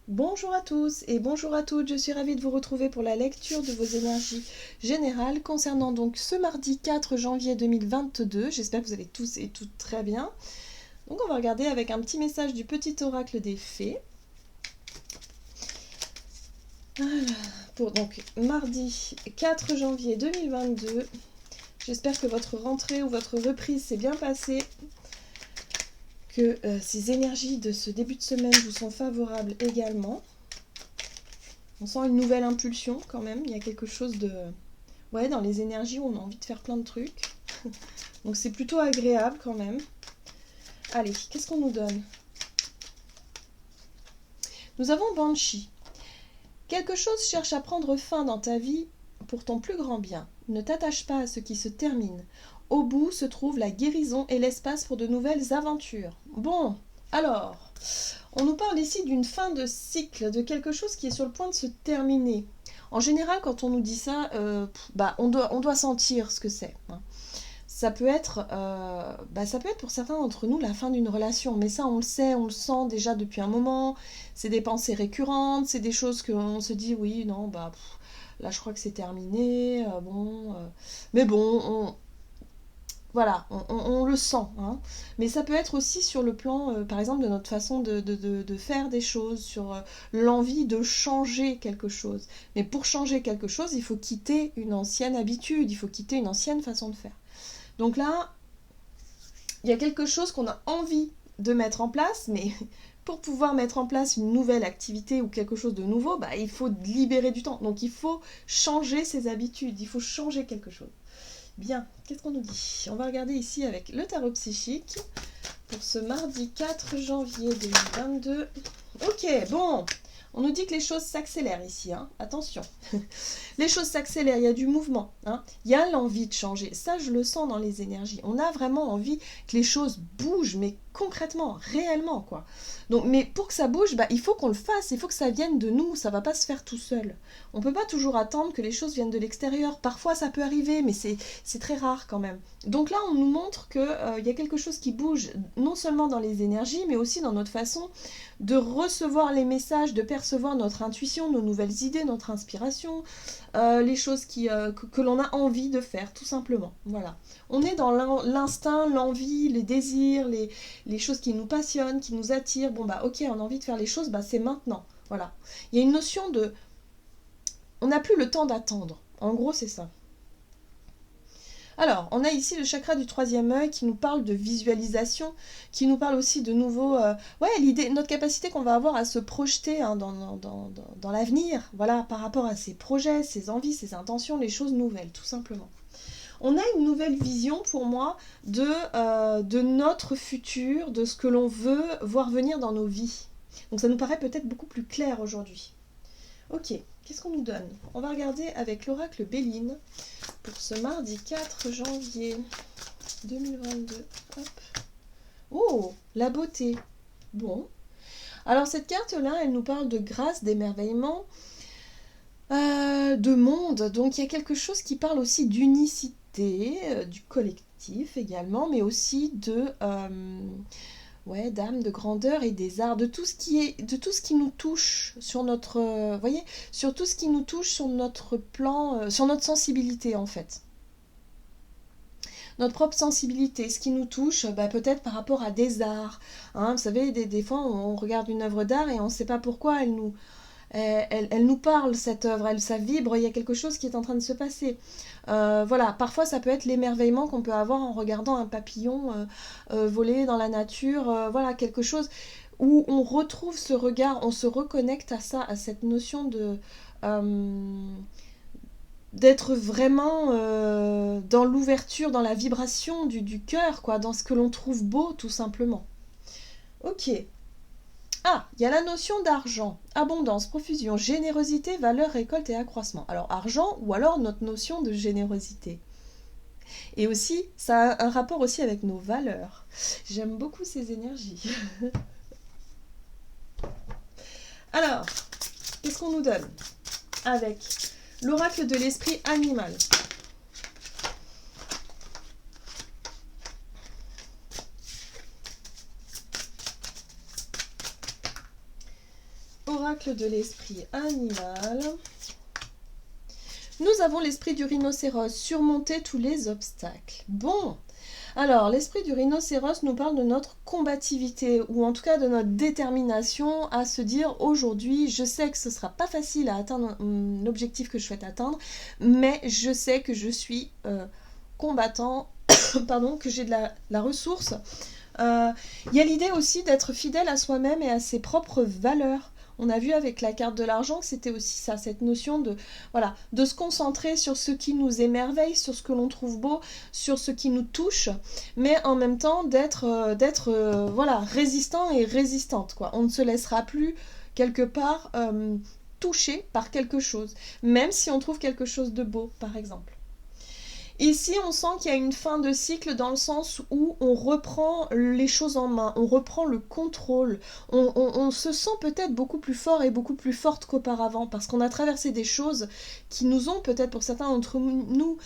Bonjour à tous et bonjour à toutes, je suis ravie de vous retrouver pour la lecture de vos énergies générales concernant donc ce mardi 4 janvier 2022. J'espère que vous allez tous et toutes très bien. Donc on va regarder avec un petit message du petit oracle des fées. Voilà, pour donc mardi 4 janvier 2022. J'espère que votre rentrée ou votre reprise s'est bien passée, que ces énergies de ce début de semaine vous sont favorables également. On sent une nouvelle impulsion quand même, il y a quelque chose de... Ouais, dans les énergies où on a envie de faire plein de trucs. Donc c'est plutôt agréable quand même. Allez, qu'est-ce qu'on nous donne? Nous avons Banshee. Quelque chose cherche à prendre fin dans ta vie pour ton plus grand bien. Ne t'attache pas à ce qui se termine. Au bout se trouve la guérison et l'espace pour de nouvelles aventures. Bon, alors, on nous parle ici d'une fin de cycle, de quelque chose qui est sur le point de se terminer. En général, quand on nous dit ça, on doit sentir ce que c'est. Ça peut être pour certains d'entre nous la fin d'une relation, mais ça on le sait, on le sent déjà depuis un moment, c'est des pensées récurrentes, c'est des choses qu'on se dit oui, non, là je crois que c'est terminé, mais bon, voilà, on le sent, hein. Mais ça peut être aussi sur le plan, par exemple, de notre façon de faire des choses, sur l'envie de changer quelque chose. Mais pour changer quelque chose, il faut quitter une ancienne habitude, il faut quitter une ancienne façon de faire. Donc là, il y a quelque chose qu'on a envie de mettre en place, mais pour pouvoir mettre en place une nouvelle activité ou quelque chose de nouveau, il faut libérer du temps. Donc il faut changer ses habitudes, il faut changer quelque chose. Bien, qu'est-ce qu'on nous dit? On va regarder ici avec le tarot psychique pour ce mardi 4 janvier 2022. Ok, bon, on nous dit que les choses s'accélèrent ici, hein. Attention. Les choses s'accélèrent, il y a du mouvement, hein. Il y a l'envie de changer. Ça, je le sens dans les énergies. On a vraiment envie que les choses bougent, mais concrètement, réellement, quoi. Donc, mais pour que ça bouge, il faut qu'on le fasse, il faut que ça vienne de nous, ça va pas se faire tout seul. On peut pas toujours attendre que les choses viennent de l'extérieur. Parfois, ça peut arriver, mais c'est très rare quand même. Donc là, on nous montre qu'il y a quelque chose qui bouge, non seulement dans les énergies, mais aussi dans notre façon de recevoir les messages, de percevoir notre intuition, nos nouvelles idées, notre inspiration, les choses que l'on a envie de faire, tout simplement. Voilà. On est dans l'instinct, l'envie, les désirs, les choses qui nous passionnent, qui nous attirent. Bon, ok, on a envie de faire les choses, c'est maintenant. Voilà. Il y a une notion de... On n'a plus le temps d'attendre. En gros, c'est ça. Alors, on a ici le chakra du troisième œil qui nous parle de visualisation, qui nous parle aussi de nouveau, l'idée, notre capacité qu'on va avoir à se projeter, hein, dans l'avenir, voilà, par rapport à ses projets, ses envies, ses intentions, les choses nouvelles, tout simplement. On a une nouvelle vision pour moi de notre futur, de ce que l'on veut voir venir dans nos vies. Donc ça nous paraît peut-être beaucoup plus clair aujourd'hui. Ok, qu'est-ce qu'on nous donne? On va regarder avec l'oracle Béline pour ce mardi 4 janvier 2022. Hop. Oh, la beauté. Bon. Alors cette carte-là, elle nous parle de grâce, d'émerveillement, de monde. Donc il y a quelque chose qui parle aussi d'unicité, du collectif également, mais aussi d'âme, de grandeur et des arts, de tout ce qui nous touche sur notre, sur tout ce qui nous touche sur notre plan, sur notre sensibilité en fait. Notre propre sensibilité, ce qui nous touche, peut-être par rapport à des arts. Hein, vous savez, des fois, on regarde une œuvre d'art et on ne sait pas pourquoi elle nous parle, cette œuvre, ça vibre, il y a quelque chose qui est en train de se passer. Parfois ça peut être l'émerveillement qu'on peut avoir en regardant un papillon voler dans la nature, quelque chose où on retrouve ce regard, on se reconnecte à ça, à cette notion d'être vraiment dans l'ouverture, dans la vibration du cœur, quoi, dans ce que l'on trouve beau, tout simplement. Ok. Ah, il y a la notion d'argent. Abondance, profusion, générosité, valeur, récolte et accroissement. Alors, argent ou alors notre notion de générosité. Et aussi, ça a un rapport aussi avec nos valeurs. J'aime beaucoup ces énergies. Alors, qu'est-ce qu'on nous donne avec l'oracle de l'esprit animal? Oracle de l'esprit animal. Nous avons l'esprit du rhinocéros, surmonter tous les obstacles. Bon, alors l'esprit du rhinocéros nous parle de notre combativité, ou en tout cas de notre détermination à se dire aujourd'hui, je sais que ce sera pas facile à atteindre l'objectif que je souhaite atteindre, mais je sais que je suis combattant, pardon, que j'ai de la ressource. Il y a l'idée aussi d'être fidèle à soi-même et à ses propres valeurs. On a vu avec la carte de l'argent que c'était aussi ça, cette notion de, voilà, de se concentrer sur ce qui nous émerveille, sur ce que l'on trouve beau, sur ce qui nous touche, mais en même temps d'être voilà, résistant et résistante, quoi. On ne se laissera plus quelque part touché par quelque chose, même si on trouve quelque chose de beau, par exemple. Ici, on sent qu'il y a une fin de cycle dans le sens où on reprend les choses en main, on reprend le contrôle, on se sent peut-être beaucoup plus fort et beaucoup plus forte qu'auparavant parce qu'on a traversé des choses qui nous ont peut-être pour certains d'entre nous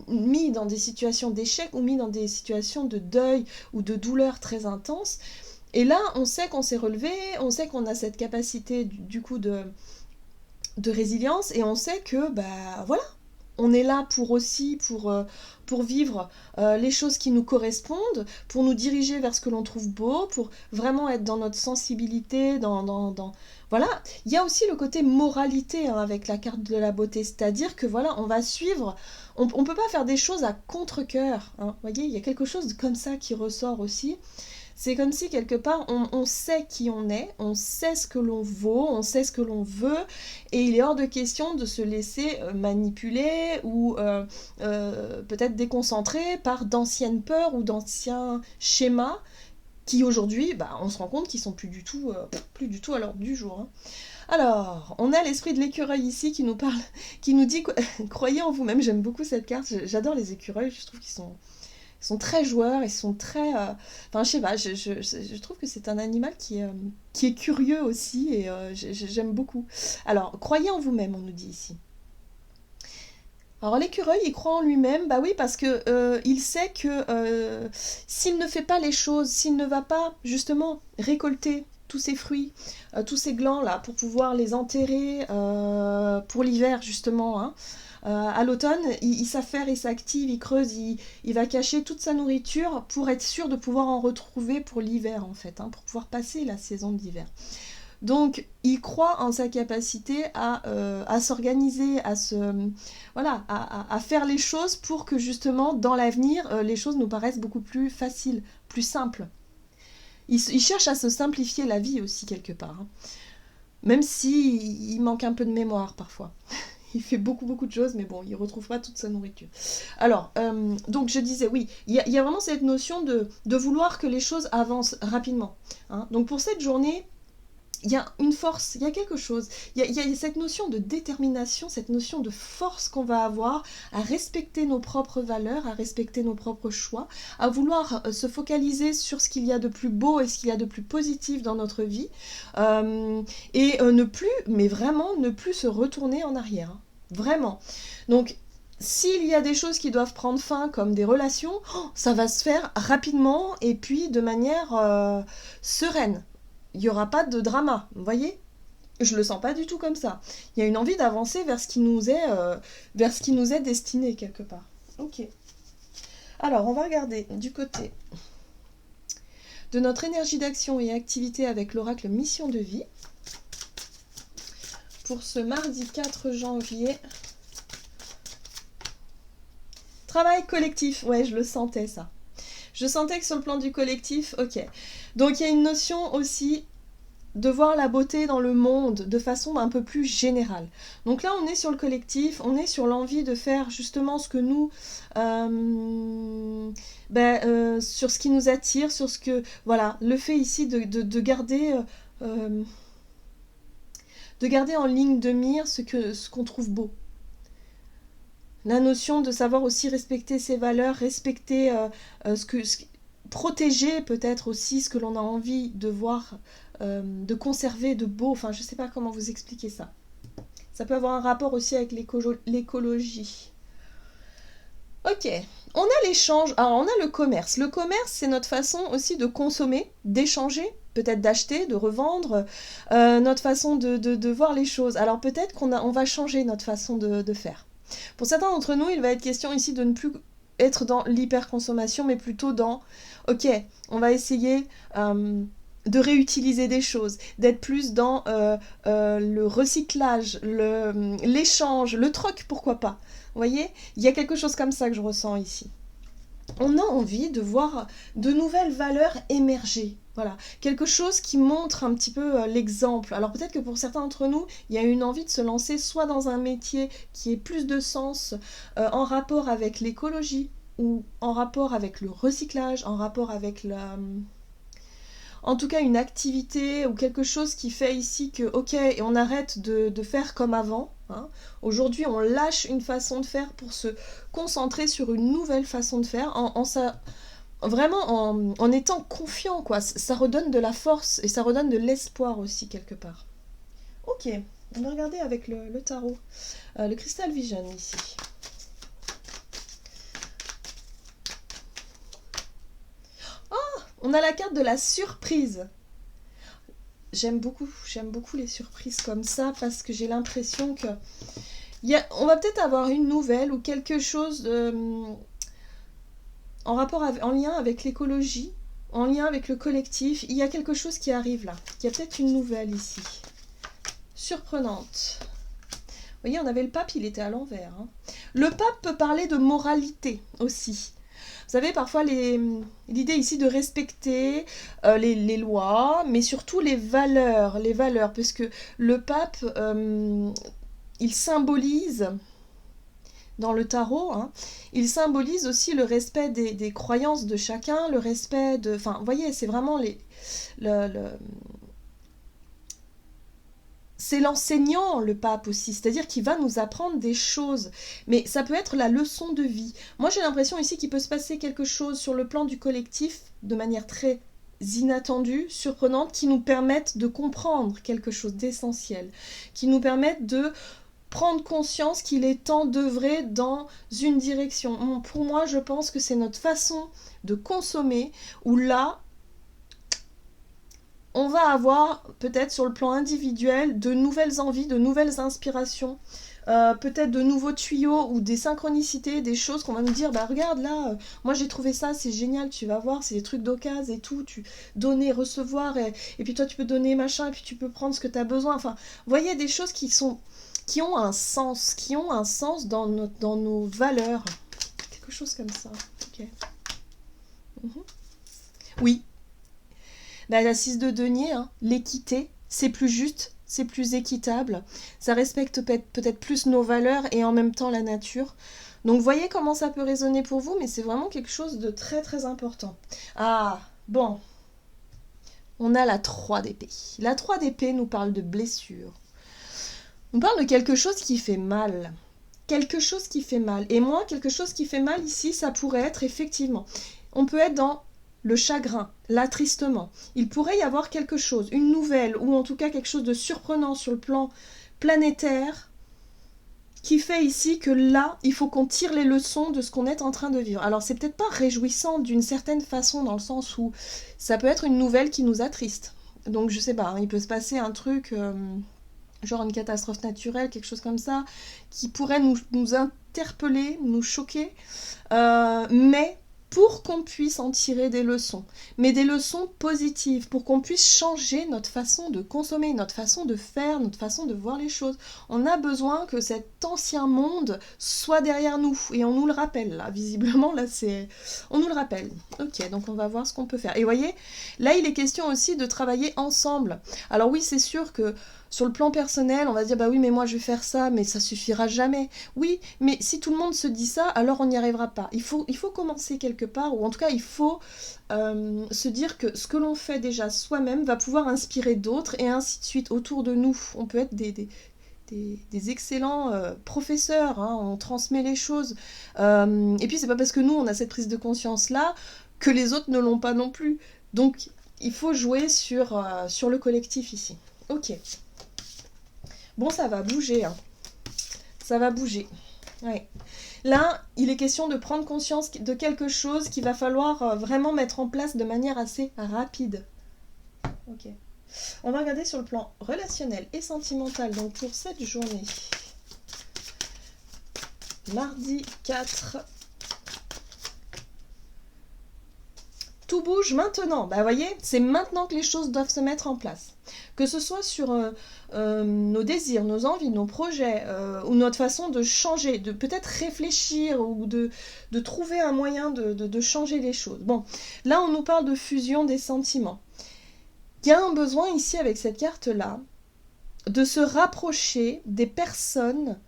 mis dans des situations d'échec ou mis dans des situations de deuil ou de douleur très intenses. Et là, on sait qu'on s'est relevé, on sait qu'on a cette capacité du coup de résilience et on sait que, bah voilà, on est là pour vivre les choses qui nous correspondent, pour nous diriger vers ce que l'on trouve beau, pour vraiment être dans notre sensibilité, Voilà. Il y a aussi le côté moralité avec la carte de la beauté, c'est-à-dire que voilà, on va suivre, on ne peut pas faire des choses à contre-cœur. Vous voyez, il y a quelque chose comme ça qui ressort aussi. C'est comme si quelque part on sait qui on est, on sait ce que l'on vaut, on sait ce que l'on veut, et il est hors de question de se laisser manipuler ou peut-être déconcentrer par d'anciennes peurs ou d'anciens schémas qui aujourd'hui, on se rend compte qu'ils sont plus du tout à l'ordre du jour. Hein. Alors, on a l'esprit de l'écureuil ici qui nous parle, qui nous dit croyez en vous-même. J'aime beaucoup cette carte, j'adore les écureuils, je trouve qu'ils sont très joueurs, ils sont très... Enfin, je sais pas, je trouve que c'est un animal qui est curieux aussi, et j'aime beaucoup. Alors, croyez en vous-même, on nous dit ici. Alors, l'écureuil, il croit en lui-même, bah oui, parce que il sait que s'il ne fait pas les choses, s'il ne va pas, justement, récolter tous ces fruits, tous ces glands-là, pour pouvoir les enterrer pour l'hiver, justement, hein, à l'automne, il s'affaire, il s'active, il creuse, il va cacher toute sa nourriture pour être sûr de pouvoir en retrouver pour l'hiver, en fait, hein, pour pouvoir passer la saison d'hiver. Donc, il croit en sa capacité à s'organiser, voilà, à faire les choses pour que, justement, dans l'avenir, les choses nous paraissent beaucoup plus faciles, plus simples. Il cherche à se simplifier la vie aussi, quelque part. Hein. Même s'il manque un peu de mémoire, parfois. Il fait beaucoup de choses, mais bon, il ne retrouve pas toute sa nourriture. Alors, donc je disais, oui, il y a vraiment cette notion de vouloir que les choses avancent rapidement. Hein. Donc pour cette journée, il y a une force, il y a quelque chose. Il y a cette notion de détermination, cette notion de force qu'on va avoir à respecter nos propres valeurs, à respecter nos propres choix, à vouloir se focaliser sur ce qu'il y a de plus beau et ce qu'il y a de plus positif dans notre vie, et ne plus, mais vraiment ne plus se retourner en arrière. Hein. Vraiment. Donc, s'il y a des choses qui doivent prendre fin, comme des relations, ça va se faire rapidement et puis de manière sereine. Il n'y aura pas de drama, vous voyez ? Je le sens pas du tout comme ça. Il y a une envie d'avancer vers ce qui nous est destiné quelque part. Ok. Alors, on va regarder du côté de notre énergie d'action et activité avec l'oracle Mission de vie. Pour ce mardi 4 janvier. Travail collectif. Ouais, je le sentais ça. Je sentais que sur le plan du collectif, ok. Donc il y a une notion aussi de voir la beauté dans le monde de façon un peu plus générale. Donc là, on est sur le collectif, on est sur l'envie de faire justement ce que nous... sur ce qui nous attire, sur ce que... Voilà, le fait ici de garder... de garder en ligne de mire ce qu'on trouve beau. La notion de savoir aussi respecter ses valeurs, respecter protéger peut-être aussi ce que l'on a envie de voir, de conserver de beau. Enfin, je ne sais pas comment vous expliquer ça. Ça peut avoir un rapport aussi avec l'écologie. Ok, on a l'échange, alors on a le commerce. Le commerce, c'est notre façon aussi de consommer, d'échanger peut-être d'acheter, de revendre, notre façon de voir les choses. Alors peut-être on va changer notre façon de faire. Pour certains d'entre nous, il va être question ici de ne plus être dans l'hyperconsommation, mais plutôt dans, ok, on va essayer de réutiliser des choses, d'être plus dans le recyclage, l'échange, le troc, pourquoi pas. Vous voyez, il y a quelque chose comme ça que je ressens ici. On a envie de voir de nouvelles valeurs émerger. Voilà, quelque chose qui montre un petit peu l'exemple. Alors peut-être que pour certains d'entre nous, il y a une envie de se lancer soit dans un métier qui ait plus de sens en rapport avec l'écologie ou en rapport avec le recyclage, en rapport avec en tout cas une activité ou quelque chose qui fait ici que, ok, et on arrête de faire comme avant. Hein. Aujourd'hui, on lâche une façon de faire pour se concentrer sur une nouvelle façon de faire, vraiment en étant confiant, quoi. Ça redonne de la force et ça redonne de l'espoir aussi, quelque part. Ok, on va regarder avec le tarot. Le Crystal Vision, ici. On a la carte de la surprise. J'aime beaucoup les surprises comme ça parce que j'ai l'impression que on va peut-être avoir une nouvelle ou quelque chose en lien avec l'écologie, en lien avec le collectif. Il y a quelque chose qui arrive là. Il y a peut-être une nouvelle ici. Surprenante. Vous voyez, on avait le pape, il était à l'envers. Hein. Le pape peut parler de moralité aussi. Vous savez, parfois, l'idée ici de respecter les lois, mais surtout les valeurs, parce que le pape, il symbolise, dans le tarot, hein, il symbolise aussi le respect des croyances de chacun, le respect de... Enfin, vous voyez, c'est vraiment c'est l'enseignant, le pape aussi, c'est-à-dire qu'il va nous apprendre des choses, mais ça peut être la leçon de vie. Moi, j'ai l'impression ici qu'il peut se passer quelque chose sur le plan du collectif, de manière très inattendue, surprenante, qui nous permettent de comprendre quelque chose d'essentiel, qui nous permettent de prendre conscience qu'il est temps d'œuvrer dans une direction. Pour moi, je pense que c'est notre façon de consommer, où là, on va avoir peut-être sur le plan individuel de nouvelles envies, de nouvelles inspirations, peut-être de nouveaux tuyaux ou des synchronicités, des choses qu'on va nous dire, bah regarde là, moi j'ai trouvé ça, c'est génial, tu vas voir, c'est des trucs d'occasion et tout, tu donner, recevoir, et puis toi tu peux donner machin, et puis tu peux prendre ce que tu as besoin, enfin, vous voyez des choses qui ont un sens, dans nos valeurs, quelque chose comme ça, ok. Oui. Bah, la 6 de denier, hein, l'équité, c'est plus juste, c'est plus équitable, ça respecte peut-être plus nos valeurs et en même temps la nature. Donc voyez comment ça peut résonner pour vous, mais c'est vraiment quelque chose de très très important. Ah, bon, on a la 3 d'épée. La 3 d'épée nous parle de blessure. On parle de quelque chose qui fait mal. Quelque chose qui fait mal. Et moi, quelque chose qui fait mal ici, ça pourrait être effectivement... On peut être dans le chagrin, l'attristement. Il pourrait y avoir quelque chose, une nouvelle, ou en tout cas quelque chose de surprenant sur le plan planétaire, qui fait ici que là, il faut qu'on tire les leçons de ce qu'on est en train de vivre. Alors c'est peut-être pas réjouissant d'une certaine façon, dans le sens où ça peut être une nouvelle qui nous attriste. Donc je sais pas, hein, il peut se passer un truc... genre une catastrophe naturelle, quelque chose comme ça, qui pourrait nous interpeller, nous choquer, mais pour qu'on puisse en tirer des leçons, mais des leçons positives, pour qu'on puisse changer notre façon de consommer, notre façon de faire, notre façon de voir les choses. On a besoin que cet ancien monde soit derrière nous, et on nous le rappelle, là, visiblement, là, on nous le rappelle. Ok, donc on va voir ce qu'on peut faire. Et vous voyez, là, il est question aussi de travailler ensemble. Alors oui, c'est sûr que sur le plan personnel, on va se dire, bah oui, mais moi je vais faire ça, mais ça suffira jamais. Oui, mais si tout le monde se dit ça, alors on n'y arrivera pas. Il faut commencer quelque part, ou en tout cas, il faut se dire que ce que l'on fait déjà soi-même va pouvoir inspirer d'autres, et ainsi de suite, autour de nous. On peut être des excellents professeurs, hein, on transmet les choses. Et puis, c'est pas parce que nous, on a cette prise de conscience-là, que les autres ne l'ont pas non plus. Donc, il faut jouer sur le collectif ici. Ok. Bon, ça va bouger, hein. Ça va bouger. Ouais. Là, il est question de prendre conscience de quelque chose qu'il va falloir vraiment mettre en place de manière assez rapide. Ok. On va regarder sur le plan relationnel et sentimental, donc pour cette journée. Mardi 4. Tout bouge maintenant. Bah, vous voyez, c'est maintenant que les choses doivent se mettre en place. Que ce soit sur nos désirs, nos envies, nos projets, ou notre façon de changer, de peut-être réfléchir ou de trouver un moyen de changer les choses. Bon, là, on nous parle de fusion des sentiments. Il y a un besoin ici avec cette carte-là de se rapprocher des personnes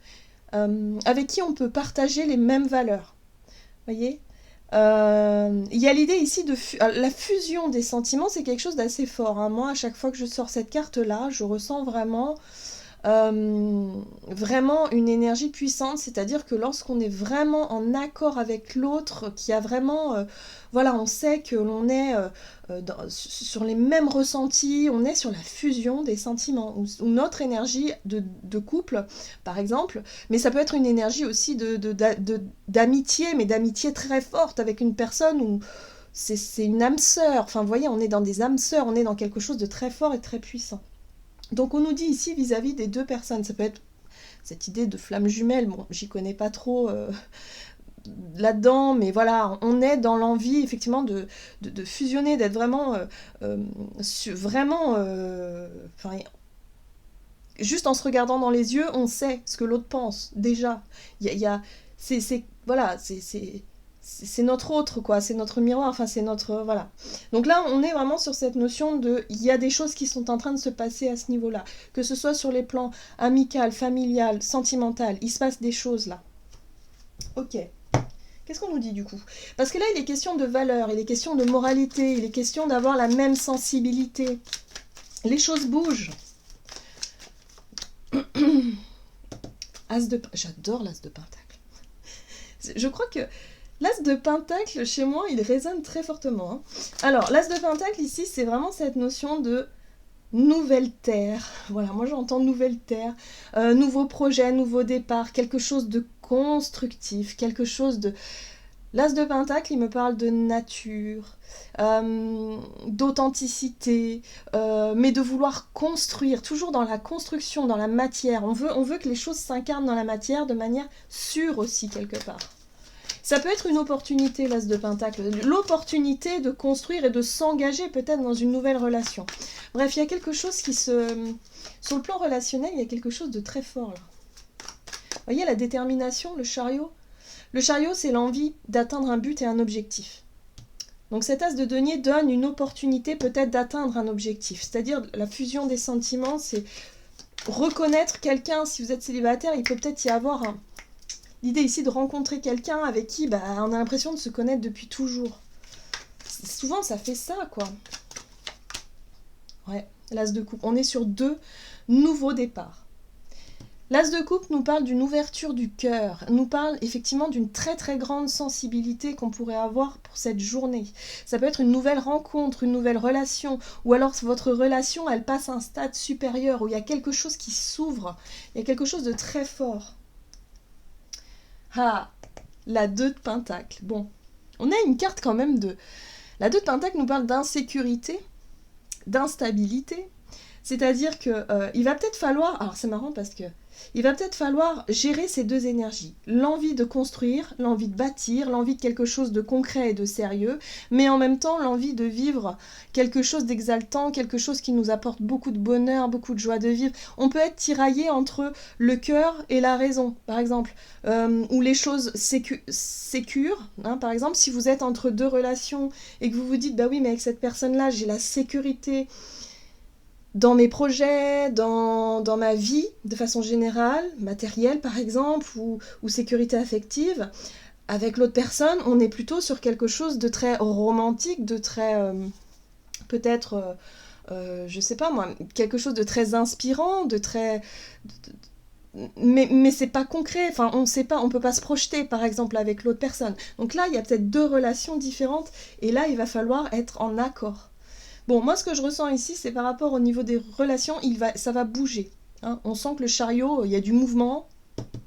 avec qui on peut partager les mêmes valeurs. Vous voyez ? Il y a l'idée ici de la fusion des sentiments, c'est quelque chose d'assez fort. Hein. Moi, à chaque fois que je sors cette carte-là, je ressens vraiment une énergie puissante, c'est-à-dire que lorsqu'on est vraiment en accord avec l'autre, qui a vraiment, on sait que l'on est sur les mêmes ressentis, on est sur la fusion des sentiments, ou notre énergie de couple, par exemple, mais ça peut être une énergie aussi d'amitié, mais d'amitié très forte avec une personne où c'est une âme sœur, enfin vous voyez, on est dans des âmes sœurs, on est dans quelque chose de très fort et très puissant. Donc on nous dit ici vis-à-vis des deux personnes, ça peut être cette idée de flamme jumelle, bon j'y connais pas trop là-dedans, mais voilà, on est dans l'envie effectivement de fusionner, d'être vraiment, juste en se regardant dans les yeux, on sait ce que l'autre pense, déjà. C'est notre autre, quoi, c'est notre miroir, enfin c'est notre, voilà. Donc là, on est vraiment sur cette notion de, il y a des choses qui sont en train de se passer à ce niveau-là, que ce soit sur les plans amical, familial, sentimental, il se passe des choses là. Ok. Qu'est-ce qu'on nous dit du coup ? Parce que là, il est question de valeur, il est question de moralité, il est question d'avoir la même sensibilité. Les choses bougent. J'adore l'as de pentacle. Je crois que l'as de pentacle, chez moi, il résonne très fortement. Hein. Alors, l'as de pentacle, ici, c'est vraiment cette notion de nouvelle terre. Voilà, moi j'entends nouvelle terre, nouveau projet, nouveau départ, quelque chose de constructif, quelque chose de... L'as de pentacle, il me parle de nature, d'authenticité, mais de vouloir construire, toujours dans la construction, dans la matière. On veut que les choses s'incarnent dans la matière de manière sûre aussi, quelque part. Ça peut être une opportunité, l'as de pentacle, l'opportunité de construire et de s'engager peut-être dans une nouvelle relation. Bref, il y a quelque chose qui se... Sur le plan relationnel, il y a quelque chose de très fort là. Vous voyez la détermination, le chariot ? Le chariot, c'est l'envie d'atteindre un but et un objectif. Donc cet as de denier donne une opportunité peut-être d'atteindre un objectif. C'est-à-dire la fusion des sentiments, c'est reconnaître quelqu'un. Si vous êtes célibataire, il peut peut-être y avoir l'idée ici de rencontrer quelqu'un avec qui on a l'impression de se connaître depuis toujours. Souvent, ça fait ça, quoi. Ouais, l'as de coupe. On est sur 2 nouveaux départs. L'as de coupe nous parle d'une ouverture du cœur, nous parle effectivement d'une très très grande sensibilité qu'on pourrait avoir pour cette journée. Ça peut être une nouvelle rencontre, une nouvelle relation, ou alors votre relation, elle passe à un stade supérieur où il y a quelque chose qui s'ouvre, il y a quelque chose de très fort. Ah, la 2 de pentacle. Bon, on a une carte quand même de... La 2 de pentacle nous parle d'insécurité, d'instabilité, c'est-à-dire que il va peut-être falloir... Alors c'est marrant parce que il va peut-être falloir gérer ces 2 énergies. L'envie de construire, l'envie de bâtir, l'envie de quelque chose de concret et de sérieux, mais en même temps l'envie de vivre quelque chose d'exaltant, quelque chose qui nous apporte beaucoup de bonheur, beaucoup de joie de vivre. On peut être tiraillé entre le cœur et la raison, par exemple, ou les choses sécures. Hein, par exemple, si vous êtes entre 2 relations et que vous vous dites, bah oui, mais avec cette personne-là, j'ai la sécurité dans mes projets, dans ma vie, de façon générale, matérielle par exemple, ou sécurité affective, avec l'autre personne, on est plutôt sur quelque chose de très romantique, de très, peut-être, je sais pas moi, quelque chose de très inspirant, de très... Mais c'est pas concret, enfin on sait pas, on peut pas se projeter par exemple avec l'autre personne. Donc là, il y a peut-être 2 relations différentes, et là, il va falloir être en accord. Bon, moi, ce que je ressens ici, c'est par rapport au niveau des relations, ça va bouger. Hein. On sent que le chariot, il y a du mouvement,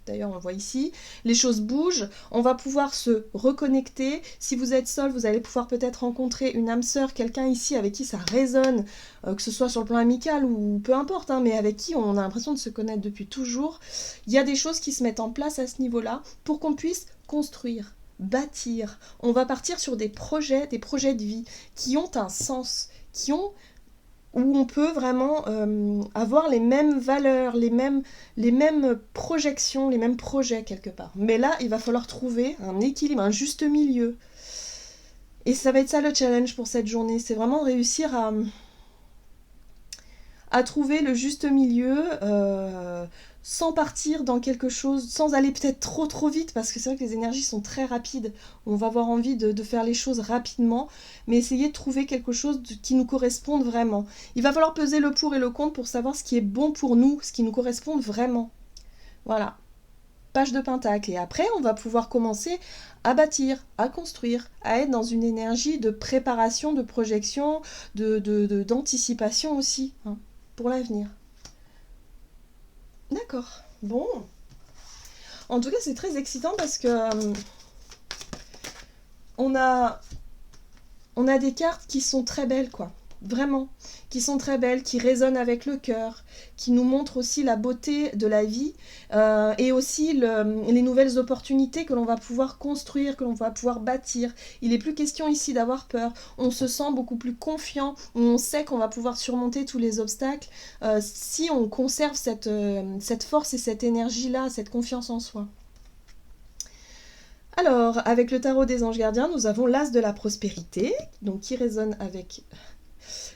D'ailleurs, on le voit ici. Les choses bougent. On va pouvoir se reconnecter. Si vous êtes seul, vous allez pouvoir peut-être rencontrer une âme sœur, quelqu'un ici avec qui ça résonne, que ce soit sur le plan amical ou peu importe, hein, mais avec qui on a l'impression de se connaître depuis toujours. Il y a des choses qui se mettent en place à ce niveau-là pour qu'on puisse construire, bâtir. On va partir sur des projets de vie qui ont un sens, où on peut vraiment avoir les mêmes valeurs, les mêmes projections, les mêmes projets quelque part. Mais là, il va falloir trouver un équilibre, un juste milieu. Et ça va être ça le challenge pour cette journée, c'est vraiment réussir à trouver le juste milieu sans partir dans quelque chose, sans aller peut-être trop vite, parce que c'est vrai que les énergies sont très rapides, on va avoir envie de faire les choses rapidement, mais essayer de trouver quelque chose qui nous corresponde vraiment. Il va falloir peser le pour et le contre pour savoir ce qui est bon pour nous, ce qui nous correspond vraiment. Voilà. Page de pentacle. Et après, on va pouvoir commencer à bâtir, à construire, à être dans une énergie de préparation, de projection, d'anticipation aussi, hein, pour l'avenir. D'accord. Bon. En tout cas, c'est très excitant parce que on a des cartes qui sont très belles, quoi. Vraiment. Qui sont très belles, qui résonnent avec le cœur, qui nous montrent aussi la beauté de la vie et aussi les nouvelles opportunités que l'on va pouvoir construire, que l'on va pouvoir bâtir. Il n'est plus question ici d'avoir peur. On se sent beaucoup plus confiant, on sait qu'on va pouvoir surmonter tous les obstacles si on conserve cette force et cette énergie-là, cette confiance en soi. Alors, avec le tarot des anges gardiens, nous avons l'as de la prospérité, donc qui résonne avec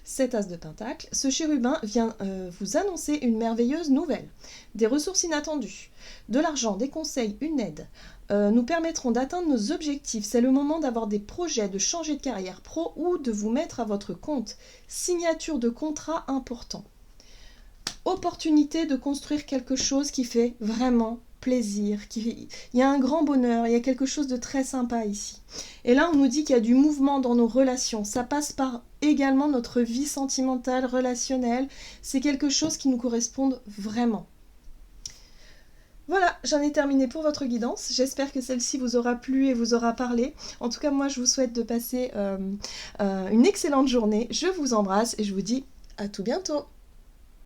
cet as de pentacle. Ce chérubin vient vous annoncer une merveilleuse nouvelle. Des ressources inattendues, de l'argent, des conseils, une aide nous permettront d'atteindre nos objectifs. C'est le moment d'avoir des projets, de changer de carrière pro ou de vous mettre à votre compte. Signature de contrat important. Opportunité de construire quelque chose qui fait vraiment plaisir, il y a un grand bonheur, il y a quelque chose de très sympa ici. Et là, on nous dit qu'il y a du mouvement dans nos relations. Ça passe par également notre vie sentimentale, relationnelle. C'est quelque chose qui nous correspond vraiment. Voilà, j'en ai terminé pour votre guidance. J'espère que celle-ci vous aura plu et vous aura parlé. En tout cas, moi, je vous souhaite de passer une excellente journée. Je vous embrasse et je vous dis à tout bientôt.